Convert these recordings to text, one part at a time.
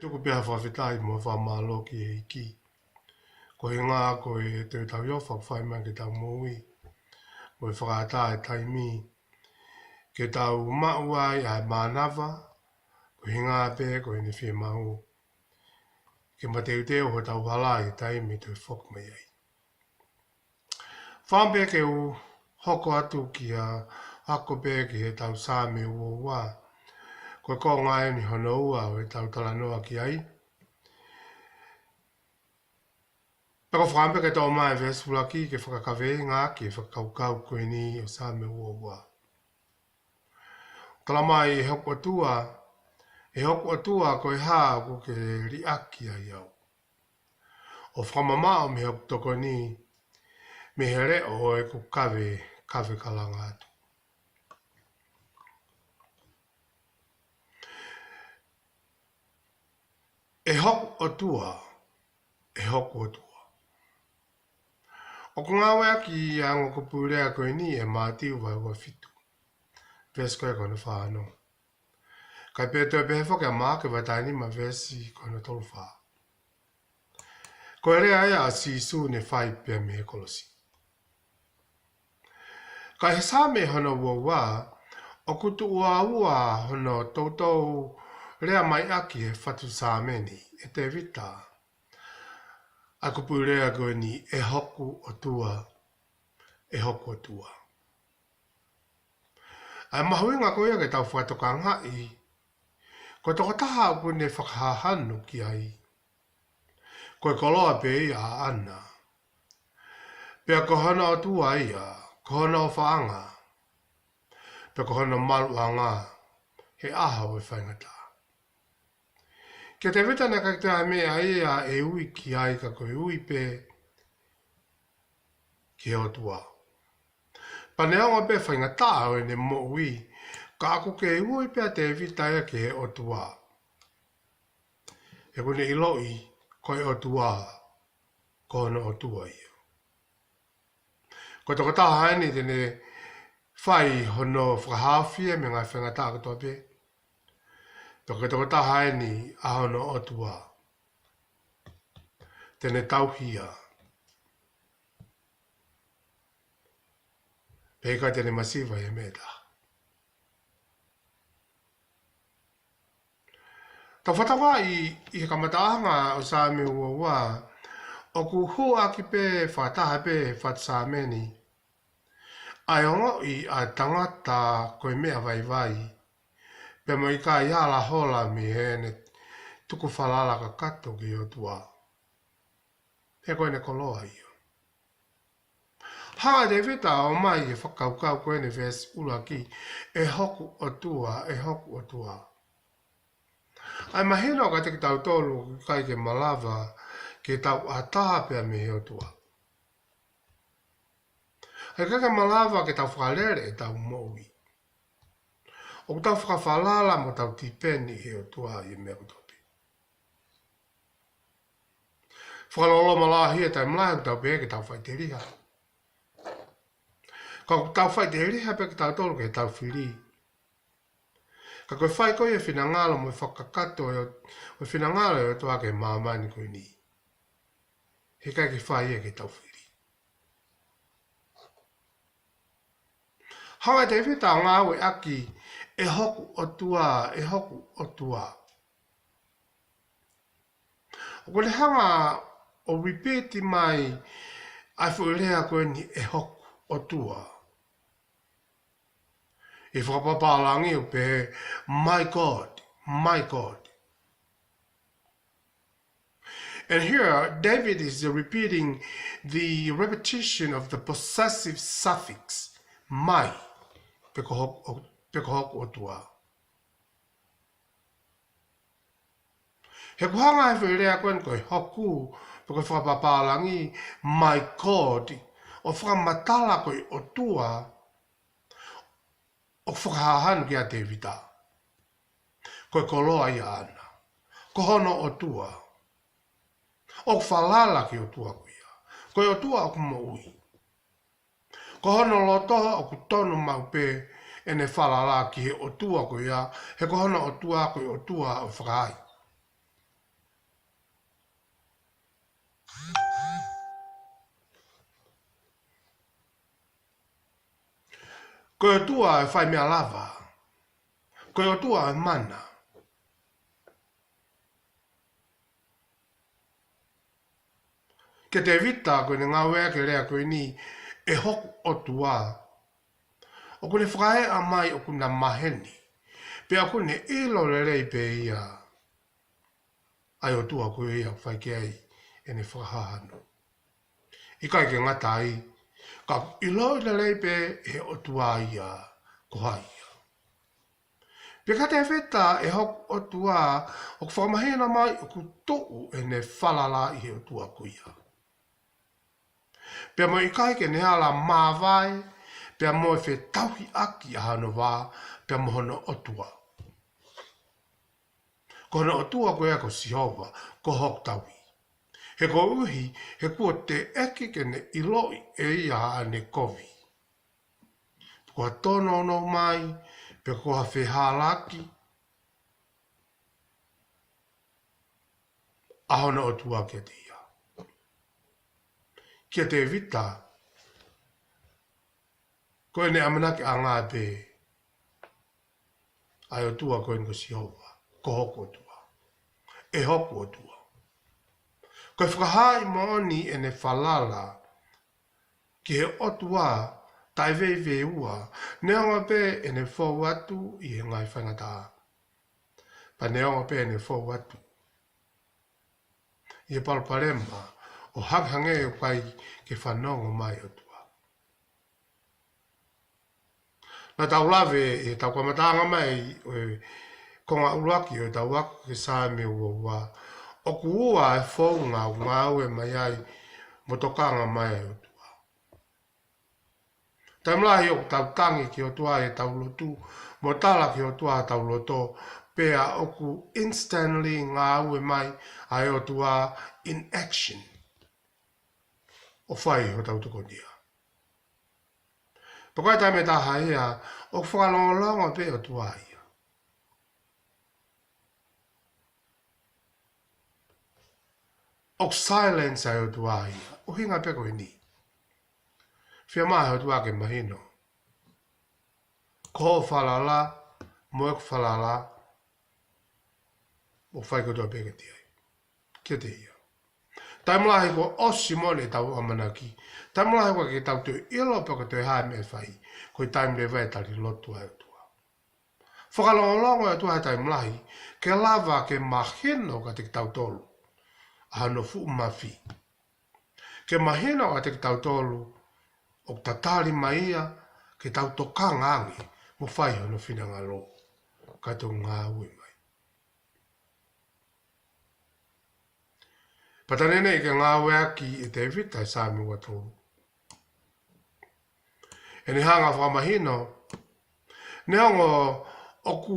Tuku pia whawhitai mo whamalo ki e iki. Ko he ngā ko e te tau iofa whai mai ke tau mōi. Ko e whakata e taimi. Ke tau mauai a mānawa. Ko he ngā pē ko e ne whia mau. Ke mateu teo ho tau hala e taimi te whok mai ai. Whampea ke u hoko atu ki a hako pē ki he tau sāme ua wā. Ko e ko ngai ni hono ua o e tau talanoa ki ai. Peko whakampe ke tō mai whesfulaki ke whakakawe ngā ki e whakaukau koe ni o sāme ua. Kala mai e hoko atua koe hā ko ke riaki ai au. O whamamao me hoko toko ni me here o e ko kawe kalanga atu. E hoko atua. O ko ngā wea ki a ngoko pūrea koe ni e mātiu vai ua fitu. Vesi koe kona whāno. Kai pētua e pehe whake a māke vai taini ma vesi kona tolu whā. Koe rea ea a sisu ne whai pia me he kolosi. Kai he sāme hono ua o kutu ua hono tautou rea mai aki he whatu sāme ni e te vita. A kupu rea koe ni e hoku atua. Ai mahuinga koe ke tau whatoka ngai. Ko toko taha au kune whakahahanu ki ai. Koe koloa pe ia ana. Pea kohana atua ia, kohana o whaanga. Pea kohana maluanga, he aha o e whaingata. Kia te witana ka te mea ia e ui ki ai ka koe ui pe ki o tua. Paneaunga pe whaingata o e ne mo ui, ka ako ke ui pe te vitaya ki he o tua. E kune iloi koe o tua, kona o tua ia. Ko toko taha haini tene whai hono whakahawhia me ngai whaingata katoa pe. Toko toko taha haini a hono o tua. Tene tauhia. Peka tene masiva e meta. Tau whatawa i he kamatahanga o sāme ua o ku hua ki pe whataha pe whatsāme ni. Ai ongo i a tangata koe mea vai. Pe mo i ka ia la hola mi hene tuku whalala ka kato ki o tua. He koe ne koloa ia. Hanga te vita o mai e whakaukau koe ne ves ula ki e hoku o tua. Ai mahina o ka te ki tau tolu kai ke malava ke tau ataha pia me o tua. Ai kaka malava ke tau whakalere e tau moui. O tau whakawhalala mo tau tipeni he o tua i mea kutopi. Whakalolo malahi e tai mlahi o tau pe ke tau whaitiriha. Ka tau whaitiriha pe ke tau tolu ke tau whiri. Ka koe whai koe e whinangalo mo e whakakato e whinangalo e toa ke māmani koe ni. He kai ke whai e ke tau whiri. Hanga te whita o ngā ue aki e hoku o tua. O kone hanga o ripeti mai ai whuirea koe ni e hoku o tua. E whakapapalangi o pe, my God. And here, David is repeating the repetition of the possessive suffix, my, peko hoku o tua. He kuhanga e whirea koen koe hoku, peko whakapapalangi, my God, o whakamatala koe o tua, o whakahahanu ki a te vita. Koe koloa i ana. Ko hono o tua. O whalala ki o tua kuia. Koe o tua o kumo ui. Ko hono lotoha o kutonu mau pe e ne whalala ki he o tua kuia. He ko hono o tua koe o tua o whakahai. Koe o tua e whai mea lava. Koe o tua e mana. Ke te vita koe ne ngā wea ke rea koe ni e hoku o tua. O kone whakae a mai o kuna maheni. Pe a kone ilo le rei pe ia. Ai o tua koe ia whai ke ai e ne whakahahano. I kai ke ngata ai. Ka ilo le rei pe e o tua ia ko hai. Pe ka te wheta e hoku o tua o ku whakamahena mai o ku tou e ne whalala i he o tua kuia. Pea mo i kai ke ne ala māwai, pea mo e whe tauhi aki a hano wā, pea mo hono otua. Ko hono otua ko ea ko Sihova, ko hok tauhi. He ko uhi, he kua te eke ke ne iloi e ia a ne kovi. Kua tono no mai, pea kua whe hālaki, a hono otua ke te ia. Kia te vita, koe ne amanake a ngā pē, ai o tua koe ko Sihova, ko hoku o tua, e hoku o tua. Koe whakahai maoni e ne whalala, ki he o tua, tai vei ua, ne anga pē e ne whau atu i he ngai whangata. Pa ne anga pē e ne whau atu. I he palparema, o hakhange o kai ke whanonga mai o tua. Na tau lawe e tau kamatanga mai konga uruaki o tau waku ke sāme ua o kuua e whaunga o ngā ue mai ai motokanga mai o tua. Taimlahi o tau tangi ki o tua e tau lotu, mo tala ki o tua tau loto, pea o ku instantly ngā ue mai ai o tua in action. O whai o tau tukonia. Pakai tai me taha ia, o whakalonga pe o tua ia. O silence ai o tua ia, o hinga pe koe ni. Whia mahe o tua ke mahino. Ko whalala, moe ku whalala, o whai koe tua pe ke tia. Kia te ia. Taimulahi ko osi mole tau amanaki. Taimulahi ko ke tau tu ilo pa ko te hae me whai. Koe taim le vai tari lotu ai tua. Whakalongo ai tua taimulahi. Ke lava ke mahino ka te tau tolu. Hano fu mafi. Ke mahino ka te tau tolu. O tatari maia ke tau tokanga angi. Mo whai hono whina lo. Ka tō ngā ui mai. Patanene ke ngā weaki e te vita e sāmi watu. E ni hanga whamahino, ne ongo oku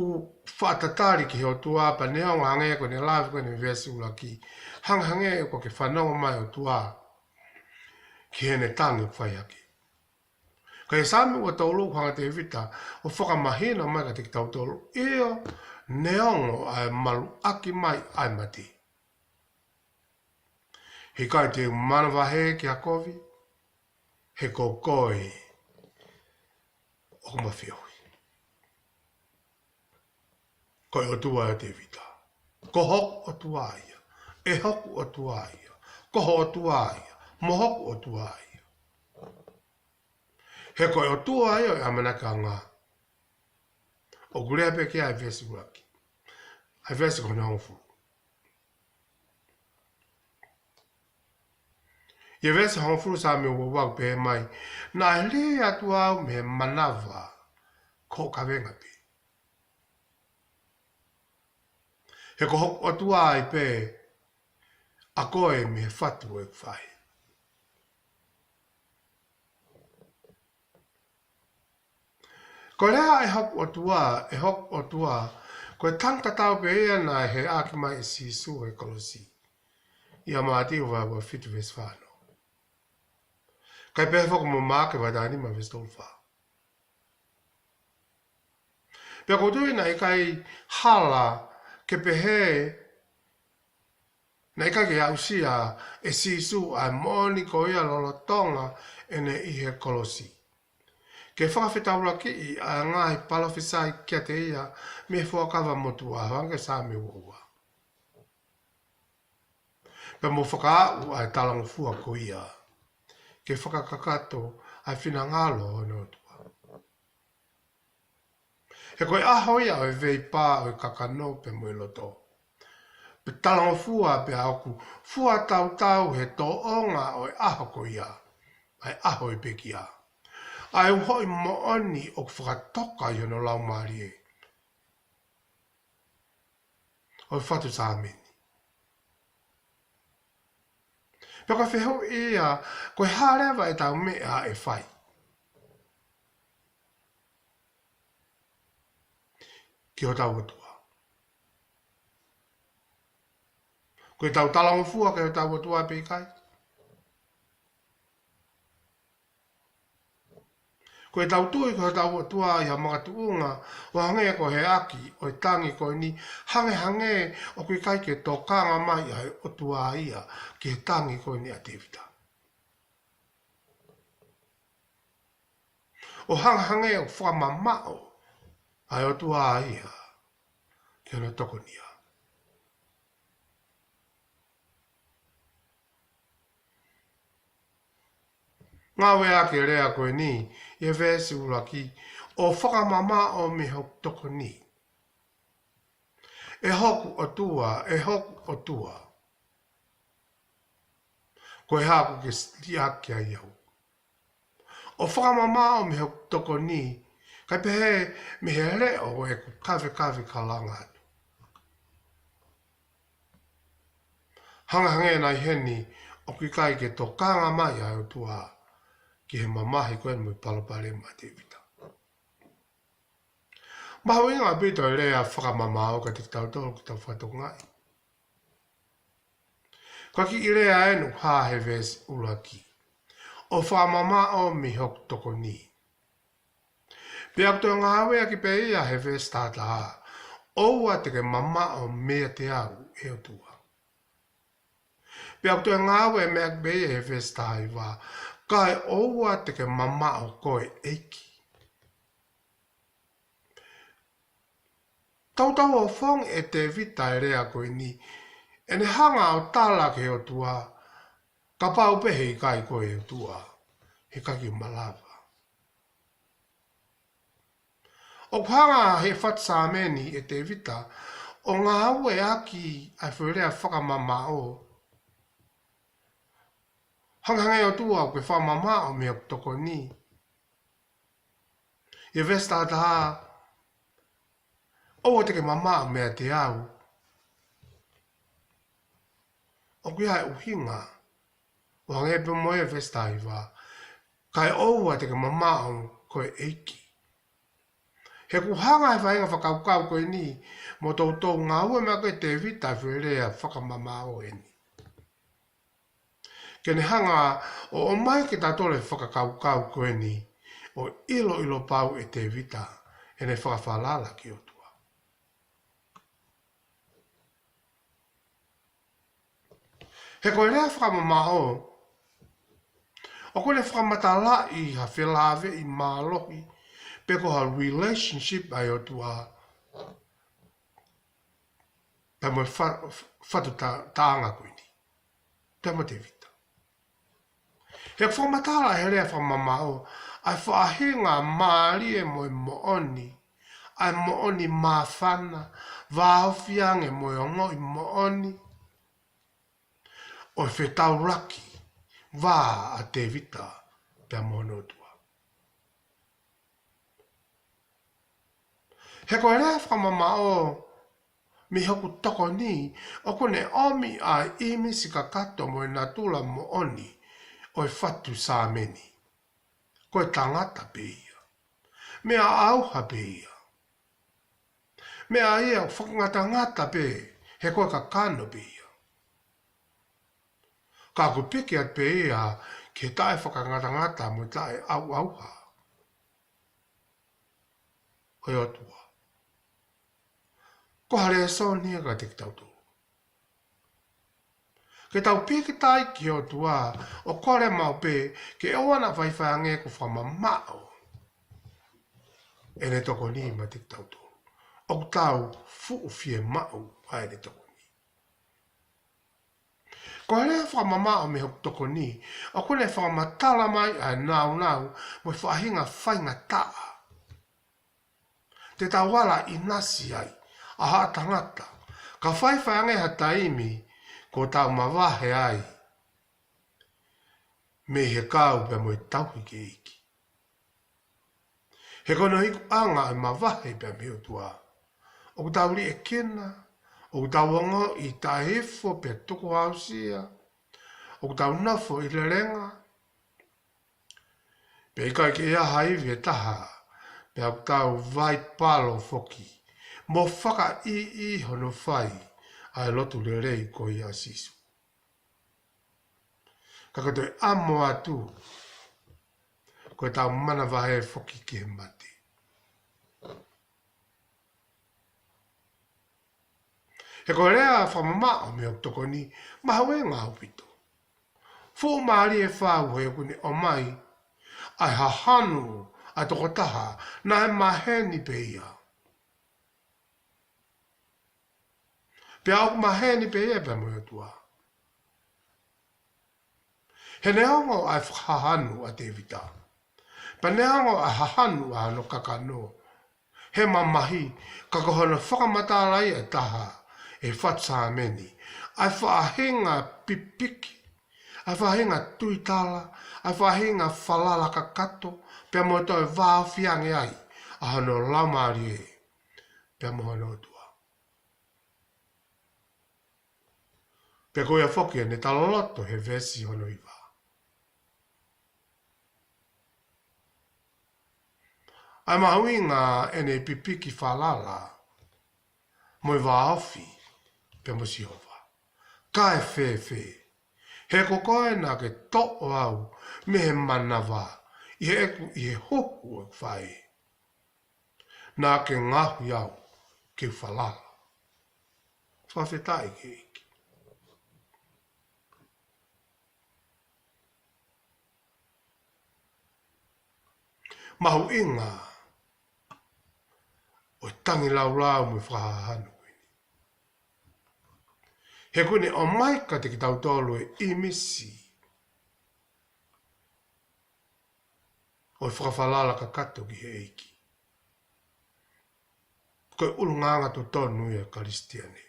whaatatari ki o tua, pa ne ongo hange ko ne lawi ko ne vesi ula ki. Hange ko ke whanonga mai o tua, ki hene tangi whai haki. Ka e sāmi watu lu hanga te vita, o whakamahino mai ka te tautolu, eo ne ongo ai malu aki mai ai mati. He kai te manawa he ki a kovi, he ko koe o mawhioi. Koe o tua e te vita. Ko hoku o tua ia, e hoku o tua ia, koho o tua ia, mo hoku o tua ia. He koe o tua ia e amanaka ngā. O gurea pe kia e vesi uraki. Ai vesi kone hongu. Ye vese hong furu sa me wo wak pe mai na le atua me manava ko ka venga pe. He ko hok atua ai pe a koe me fatu e whai. Ko rea e hok atua ko e tangta tau pe ea na he aki mai si su e kolosi. Ia maati uwa wa fitu ves whano. Kai pehe whako mo māke wa dani ma vestolwha. Pea ko tui nei kai hala ke pehe Nei ka ke au sia e sisu ai moni ko ia lolotonga ene i he kolosi. Ke whakawhetawra ki i a ngai palawhisai kia te ia me whakawa motua hange sa me ua. Pe mo whakaau ai talangu fua ko ia. Ke whakakakato ai whina ngalo o no tua. He koe aho ia o e vei pā o e kakano pe mo loto. Pe talangu fua pe auku fua tau tau he to onga o e aho ko ia. Ai aho i pekia. Ai hoi mo oni o whakatoka i ono lau maari e. O whatu sa ameni. Peka wheho ia, koe harewa e tau mea e whai. Ki ho tau atua. Koe tau talango fua ke ho tau atua e peikai. Koe tau tui ko ho tau atua i ha mga tuunga, o hange ko he aki, o i tangi ko ni hange o kui kai ke tō kanga mai ai o tua ia, ki he tangi ko ni a tevita. O hange o whamamao, ai o tua ia, ki ana toko nia. Ngā wea ke rea koe ni, e vēsi uraki, o whakamama o me hok toko ni. E hoku o tua, e hoku o tua. Koe haku ke stiaki a iau. O whakamama o me hok toko ni, kai pehe me he reo e ku kawe ka langa atu. Hangahange nai heni, o ki kai ke tō kanga mai a o tua, ki he mamahi koe mui palapare ma te vita. Mahu inga pito e rea whakamamao ka te tau tōru ki tau whatok ngai. Kwa ki i rea enu hāhe vēsi uraki. O whamamao mi hok toko ni. Pea kuto ngā hawea ki pe ia he vēsi tāta hā. Oua te ke mamao mea te au e o tua. Pea kuto ngā hawea mea ki pe ia he vēsi tāi wā. Kai oua te ke mamao koe eiki. Tautau o whong e te vita e rea koe ni, e ne hanga o tāla ke o tua, ka pau pehe i kai koe o tua, he kaki o malawa. O hanga he whatsa meni e te vita, o ngā haue aki ai whurea whakamama o. Hanghange o tua o ke whamama o mea toko ni. E vesta taha, o te ke mama mea te au. O kui hai uhinga, o hange pe moe vesta iwa, kai oua te ke mama o koe eiki. He ku hanga e whainga whakaukau koe ni, mo tautou ngā ua mea koe te vita whirea whakamama o eni. Kene hanga o mai ke tatore whakakaukau koe ni, o ilo pau e te vita, e ne whakawhalala ki o tua. He koe rea whakamama o koe le whakamatala i ha whelave i mālohi, pe ko ha relationship ai o tua, pe mo whatu tāanga koe ni, pe mo te vita. He whakamatala he rea whakamama o, ai whaahinga maari e mo mooni, ai mooni māwhana, vāwhiange mo ongo i mooni, o whetau raki, vā a te vita, pia mono tua. He koe rea whakamama o, mi hoku toko ni, o kone omi a imi si ka kato mo e natula mo oni, o e whatu sā meni. Koe tangata pe ia. Mea auha pe ia. Mea ia o whakangata ngata pe, he koe ka kano pe ia. Ka ku piki at pe ia, ke tae whakangata ngata mo tae au auha. Hoi otua. Ko hare so nia ka te tautu. Ke tau piki tai ki o tua, o kore mau pe, ke oana whaiwhange ko whamamao. E ne toko ni ma te tau tō. O tau fuu fie mau, ai ne toko ni. Ko lea whamamao me hok toko ni, o kone whamamatala mai ai nau nau, mo whahinga whainga taa. Te tau wala i nasi ai, a haa tangata, ka whaiwhange ha taimi, ko tau mawahe ai. Me he kau pe mo i tauhi ke iki. He kono hiku anga ai mawahe pe me o tua. O ku tau li e kena, o ku tau ongo i ta hefo pe tuku hausia, o ku tau nafo i le renga. Pe i kai ke ia haivi e taha, pe au tau vai palo foki, mo whaka i hono whai, ai lotu le rei ko i asisu. Ka koto e amo atu, ko e tau mana vahe foki ki he mate. He ko rea whamamao me o toko ni, mahawe ngā upito. Fō maari e whāu he kune o mai, ai hahanu a toko taha, na he maheni pe ia. Pe au maheni pe ia pe mo e tua. He neongo ai whahanu a te vita. Pa neongo ai hahanu a no kakano. He mamahi, kakohana whakamatārai e taha, e whatsa meni. Ai whahinga pipiki, ai whahinga tuitala, ai whahinga whalala kakato, pe mo toi whawhiange ai, a hano laumari e, pe mo hano tua. Pe koia whokia ne taloloto he vesi hono iwa. Ai mahuinga ene pipiki whalala, mo i waofi, pe mo si hova. Kai whewhe, he kokoe na ke to'o au, me he manawa, i he eku i he hoku e whae. Nā ke ngahu au, ke whalala. Whawhetai ke iki. Mahu inga, o tangi lau lau me whahahanu. He kune o maika te ki tau tolu e imisi. O whakawhalala ka kato ki he eiki. Koe ulunganga tu tonu e karistiane.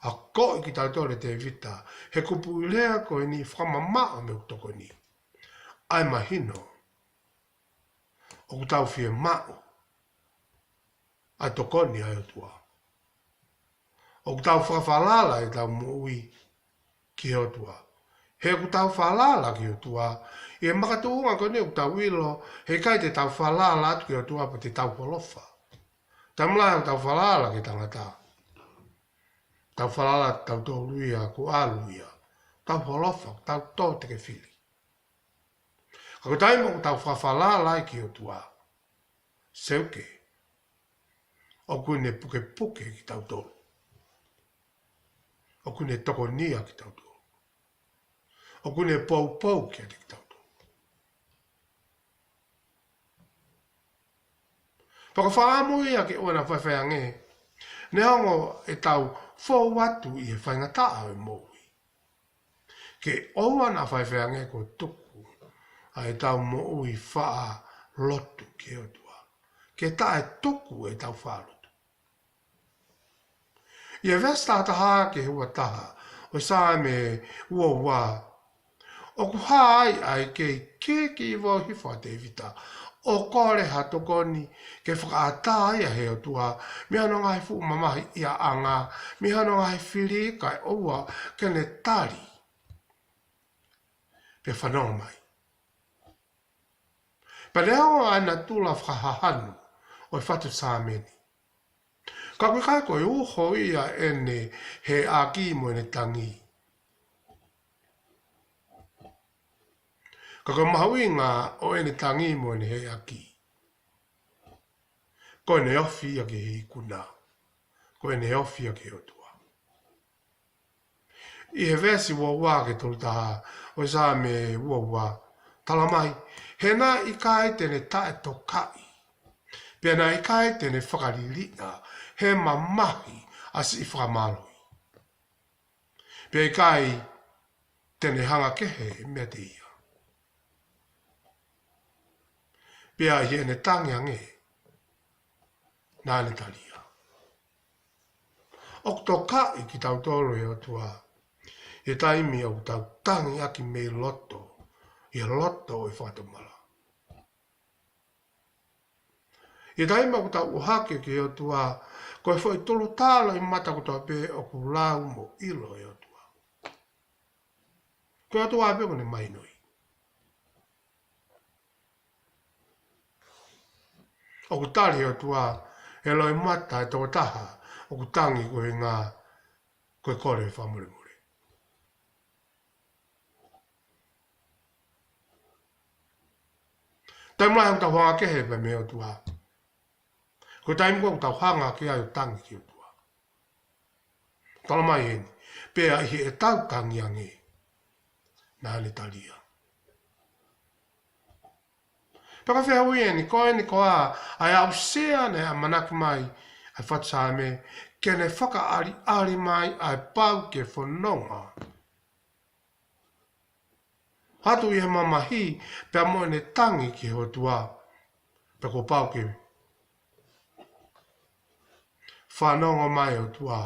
A koe ki tau tolu te vita, he kupu lea koe ni whamamaa me utoko ni. Ai mahino, o kutau fie mao, ai tokoni ai otua. O kutau whakawhalala e tau mui ki otua. He kutau whalala ki otua, e makatuunga ko ne kutau ilo, he kai te tau whalala atu ki otua pa te tau polofa. Tamla tau whalala ki tangata. Tau whalala tau tōruia ku aluia. Tau polofa, tau tō te ke whili. Kako taimo kutau whawhalala ki otua. Seuke. O kune puke puke ki tau tōru. O kune toko nia ki tau tōru. O kune pou pou ki ati ki tau tōru. Paka whaamui a ki oana whaiwhainge. Ne hongo e tau fōu atu i he whaingataa e moui. Ke oana whaiwhainge ko tuku a e tau moui whaa lotu ki otua. Ke ta e tuku e tau whaa lotu. Ia vesta taha ke hua taha, o sa me ua ua. O ku hai ai ke ki iwa hifa te vita. O kore ha tokoni ke whakaata ia he o tua. Mi hano ngai fu mamahi ia anga. Mi hano ngai whiri kai oua kene tari. Pe whanau mai. Pa leo ana tula whakahahanu o i whatu sāmeni. Ka koe kai koe uho ia ene he a ki mo ene tangi. Ka koe mahuinga o ene tangi mo ene he a ki. Ko ene ofi a ke he ikuna. Ko ene ofi a ke otua. I he vesi wā ke tolu taha, o sa me wā. Tala mai, he nā i kai tene tae to kai. Pia nā i kai tene whakariri'a, he mamahi asi i whakamalo. Pia i kai tene hanga kehe mea te ia. Pia i ene tangi ange, nāne talia. Ok tō kai ki tau tolo e o tua, e taimi au tau tangi aki me loto, i loto i whatomala. E taimi au tau uhake ki o tua, koe fwoi tolo tālo i mata ko tau pe o ku lau mo ilo e o tua. Koe o tua ape kone mainoi. O ku tali o tua, e loi mata e tō taha, o ku tangi koe ngā, koe kore whamure mure. Tai mai au tau hanga kehe pe me o tua. Koe taimi koe tau hanga ke ai o tangi ki o tua. Tala mai heni, pea i e tau tangi ange, nāne talia. Paka whea ui e ni koe ni koa ai au sea ne a manaki mai ai whatsa me ke ne whaka ari mai ai pau ke whanonga. Hatu i he mamahi pia mo ne tangi ki ho tua pe ko pau ke whanonga mai o tua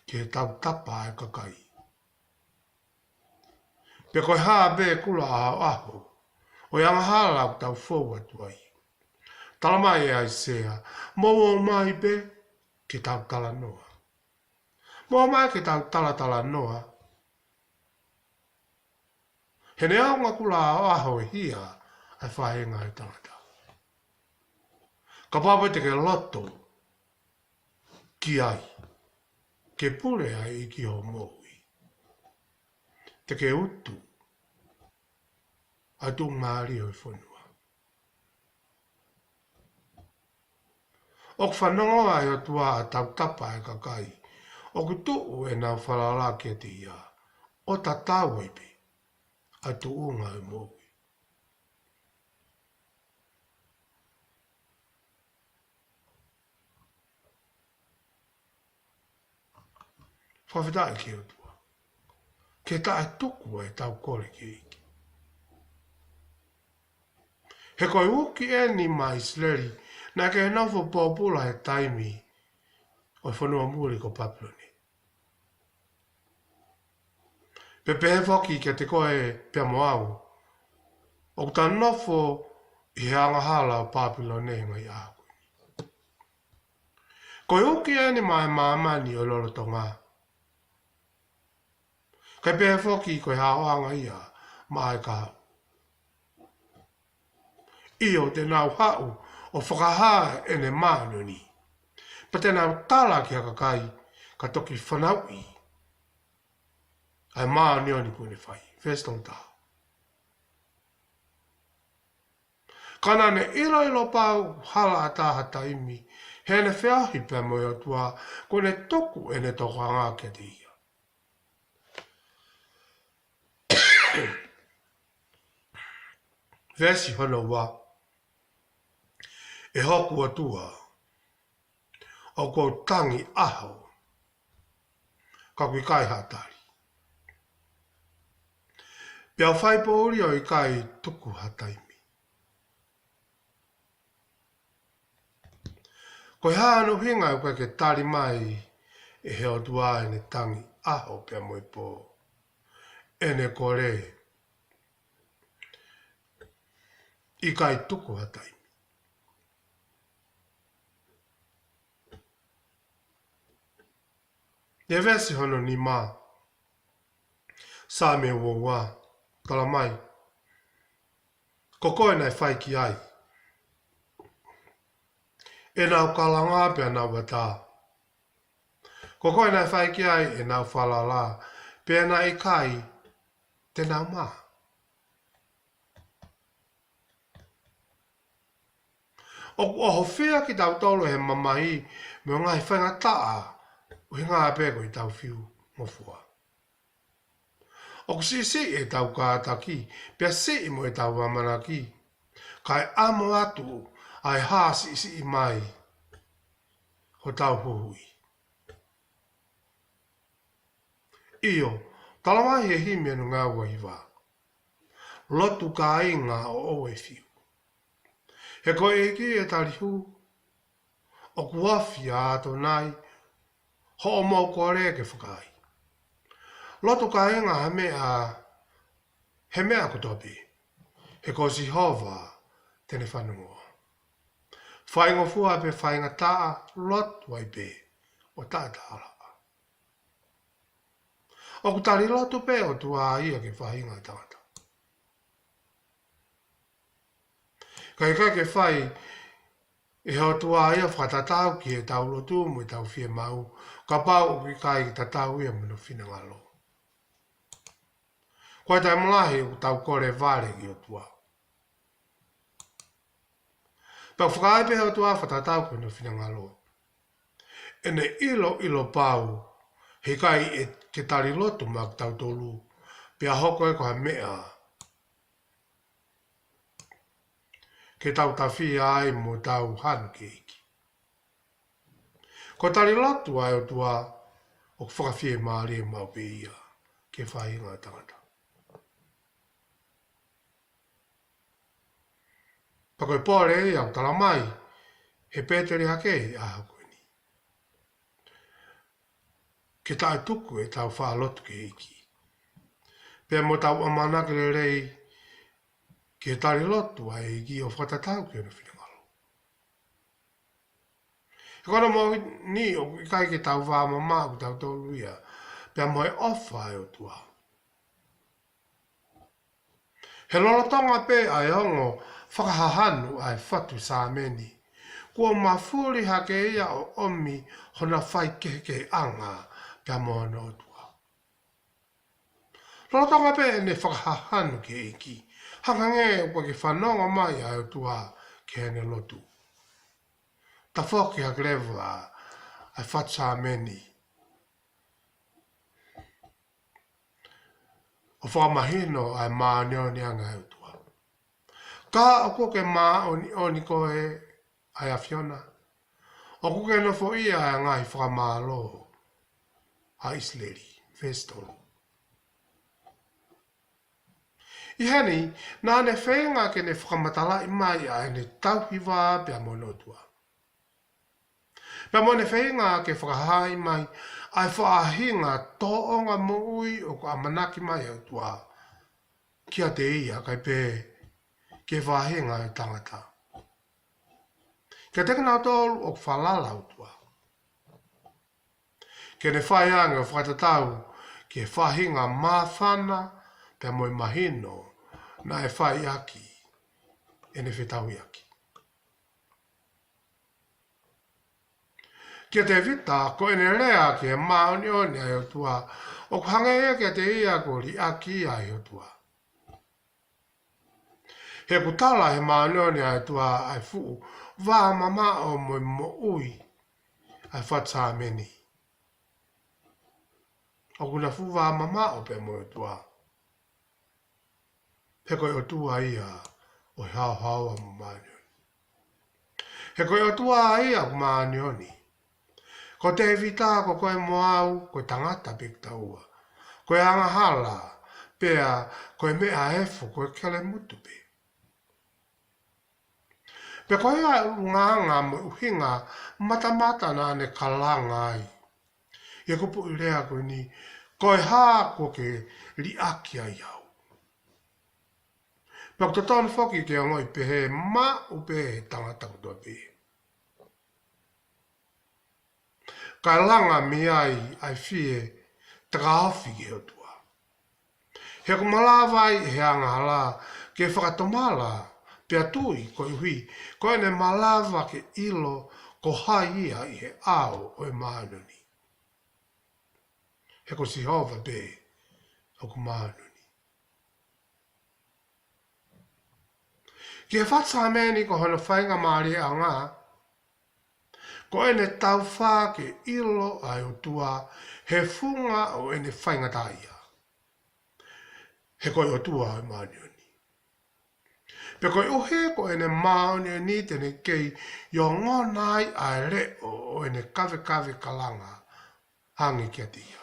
ke tau tapa e kakai. Pe koe haa be kula aho. O yanga hala au tau fōua tuai. Tala mai e ai sea, mo mai be ke tau tala noa. Mo mai ke tau tala noa. He ne au ngakula aho e hia ai whahenga e tangata. Ka papa te ke loto ki ai. Ke pure ai i ki ho moui. Te ke utu. Ai tu ngāri o i whanua. O whanonga ai o tua a tau tapa e kakai. O ku tuu e nau whalala ki te ia. O ta tau e pe. Ai tu unga e moui. Whawhitai ki o tua. Ke tae tuku e tau kore ki iki. He koe uki e ni mai sleri, na ke nafo pōpula he taimi o whanua muri ko Papiloni. Pepe he whaki ke te koe pia moau, o ta nafo i he angahala o Papiloni ngai āku. Koe uki e ni mai māmani o lolo tonga. Kai pe he whaki koe haoanga ia, mai ka hau. Io te nau hau o whakahaa e ne māno ni. Pa te nau tala ki haka kai, ka toki whanau i. Ai māno ni pune whai, whestong tā. Kana ne ilo pau hala ataha taimi, he ne whiahi pia moe o tua, ko ne toku e ne toko anga ke te ia. Vesi hono wa. E hoku atua, o kou tangi aho, ka kui kai hatari. Pia whai pōuri o i kai tuku hataimi. Koe hānu hinga o kai ke tari mai e heo tua e ne tangi aho pia moi pō. E ne kore i kai tuku hataimi. E vesi hono ni mā. Sā me wā, tala mai. Ko koe nei whai ki ai. E nau kalanga pia nau wata. Ko koe nei whai ki ai e nau whalala. Pia nai kai te nau mā. O ho whia ki tau tolo he mamahi me o ngai whainga taa. O hinga a pēko i tau whiu mo fua. O si e tau kātaki, pia si mo e tau wamanaki. Kai amo atu ai hāsi si i mai ho tau huhui. Io, talamai he himi anu ngā waiwa. Lotu ka inga o oe fiu. He ko e ki e tarihu, o kuafi a ato nai, ho o mau kore ke whakai. Lotu ka inga he mea kutopi, he ko si hova tene whanungoa. Whaingo fua pe whainga taa lotu ai pe o tātāra. O kutari lotu pe o tua ia ke whainga tangata. Kai ke whai e ho tua ia whatatau ki e tau lotu mo e tau fie mau, ka pau o ki kai ki tatau ia mino whina ngalo. Koe tai mulahi o tau kore vare ki o tua. Pau whakai pe ho tua whatatau ki mino whina ngalo. Ene ilo pau, he kai e ke tari lotu ma ki tau tolu, pia hoko e koha mea, ke tau tawhi ai mo tau hanu ke iki. Ko tari lotu ai o tua o whakawhie maari e mau pe ia ke whainga tangata. Pakoi pōre e au talamai he pēteri hake a hakoini. Ke tae tuku e tau whaalotu ke iki. Pea mo tau amanake le rei ke tari lotu ai iki o whatatau ke anu whingalo. E kona mo ni o kai ke tau wha mama ku tau tolu ia, pea mo e ofa e o tua. He lolotonga pe ai ongo whakahahanu ai whatu sa meni. Kua mafuri hake ia o omi hona whai ke anga pia moa no tua. Lolotonga pe ne whakahahanu ke iki. Hangange ua ke whanonga mai ai o tua ke ene lotu. Ta whoki ha grewa ai whatu sa meni. O whamahino ai maa neoni anga ai o tua. Ka o koke maa oni koe ai a Fiona. O koke no fo ia ai ngai whakamalo a Isleri, Vestolo. I hani, nā ne whenga ke ne whakamatala i mai ai ne tauhiwa pia monotua. Pia mo ne whenga ke whakahai mai ai whaahinga toonga moui o ko amanaki mai au tua. Kia te ia kai pe ke whahinga e tangata. Kia teka nā tolu o whalala au tua. Ke ne whaianga o whakatatau ke whahinga māwhana pia moi mahino na e whai aki e ne whetau aki. Kia te vita, ko ene rea ke maoni oni ai o tua, o kuhanga ea kia te ia ko li aki ai o tua. He kutala he maoni oni ai o tua ai fuu, waa mama o mo ui ai whatsa meni. O kuna fu waa mama o pe mo o tua. He koe o tua ia o hao hao a mo maoni oni. He koe o tua ia o maoni oni. Ko te evita ko koe moau, koe tangata pekta ua. Koe anga hala, pea koe mea efo, koe kele mutu pe. Pe koe a nganga mo uhinga mata na ne kalanga ai. Ia kupu i rea koe ni, koe haa ko ke li aki ai au. Pe ko tonu foki ke ngoi pe he ma upe he tangata kutua pe. Kai langa mi ai fie traafi ke o tua. He ko malawai he anga hala ke whakatomala pia tui ko hui ko ene malawa ke ilo ko hai ia i he ao o e maanoni. He ko si hova pe o ko maanoni. Ki he whatsa meni ko hono whainga maari anga ko ene tau whā ke ilo ai o tua he funga o ene whainga taia. he koe o tua e maunioni. Pe koe o he ko ene maunioni tene kei yo ngonai ai re o ene kawe kalanga hangi kia tia.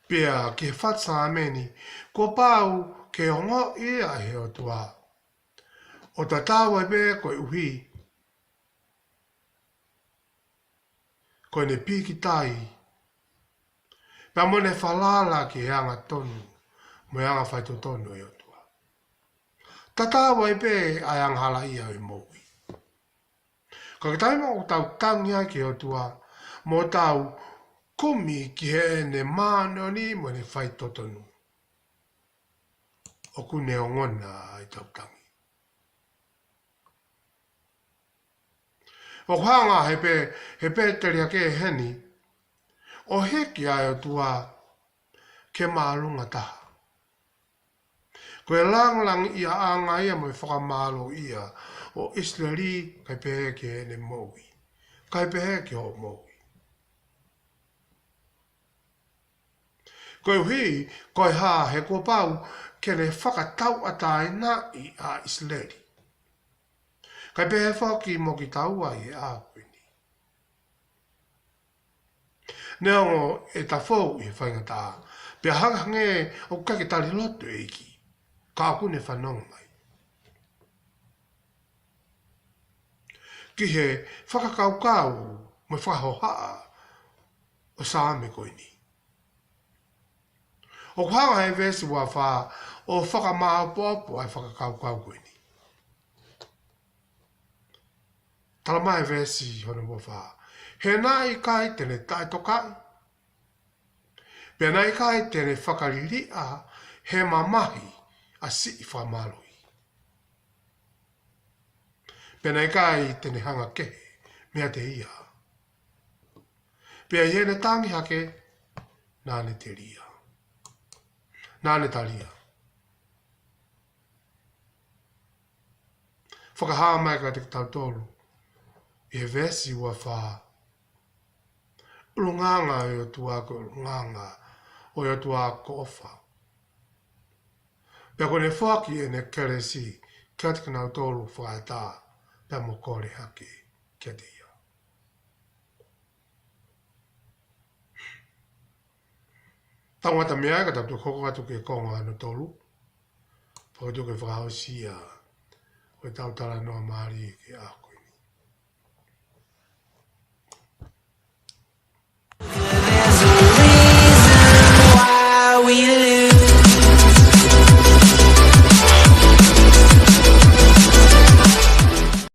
Pea ke whatsa ameni, ko pau ke ongo ia he o tua. O ta tawa e pe koe uhi, koe ne piki tai, pea mo ne whalala ki anga tonu, mo anga whaito tonu e o tua. Ta tawa e pe ai anghala ia e moui. Ka ke taima o tau tangia ki o tua, mo tau kumi ki he ne māno ni mo ne whaito tonu. O kune o ngona ai tau tangi. O hanga he pe teria ke heni, o heki ai o tua ke maalunga taha. Koe lang ia anga ia mo e whakamalo ia o Israeli kai pehe ke ne moui. Kai pehe ke o moui. Koe hui, koe ha he ko pau ke ne whakatau atai na i a Israeli. Kai pehe whaki mo ki taua i a koini. Neongo e ta fau i whaingata, pia hangange o kake tali loto e iki. Ka kune whanong mai. Ki he whakakaukau mo whahohaa o saame koini. O hanga he vesi wa wha o whakamaa popo ai whakakaukau koini. Talamai vesi hono mo wha. He nai kai tene tai tokai. Pea nai kai tene whakariria he mamahi a si i whamaloi. Pena kai tene hanga kehe, mea te ia. Pea iene tangi hake, nāne te ria. Nāne ta ria. Whakahaa mai ka te tautolu, e vesi ua wha. Urunganga e o tuako, urunganga o e o tuako ofa. Pea kone whaki e ne keresi, kia te kanau tolu whaetaa, pea mo kore hake, kia te ia. Tangata mea ka tatu koko atu ke konga ano tolu. Pau tuke whakao sia, o e tautala noa maari ke ako.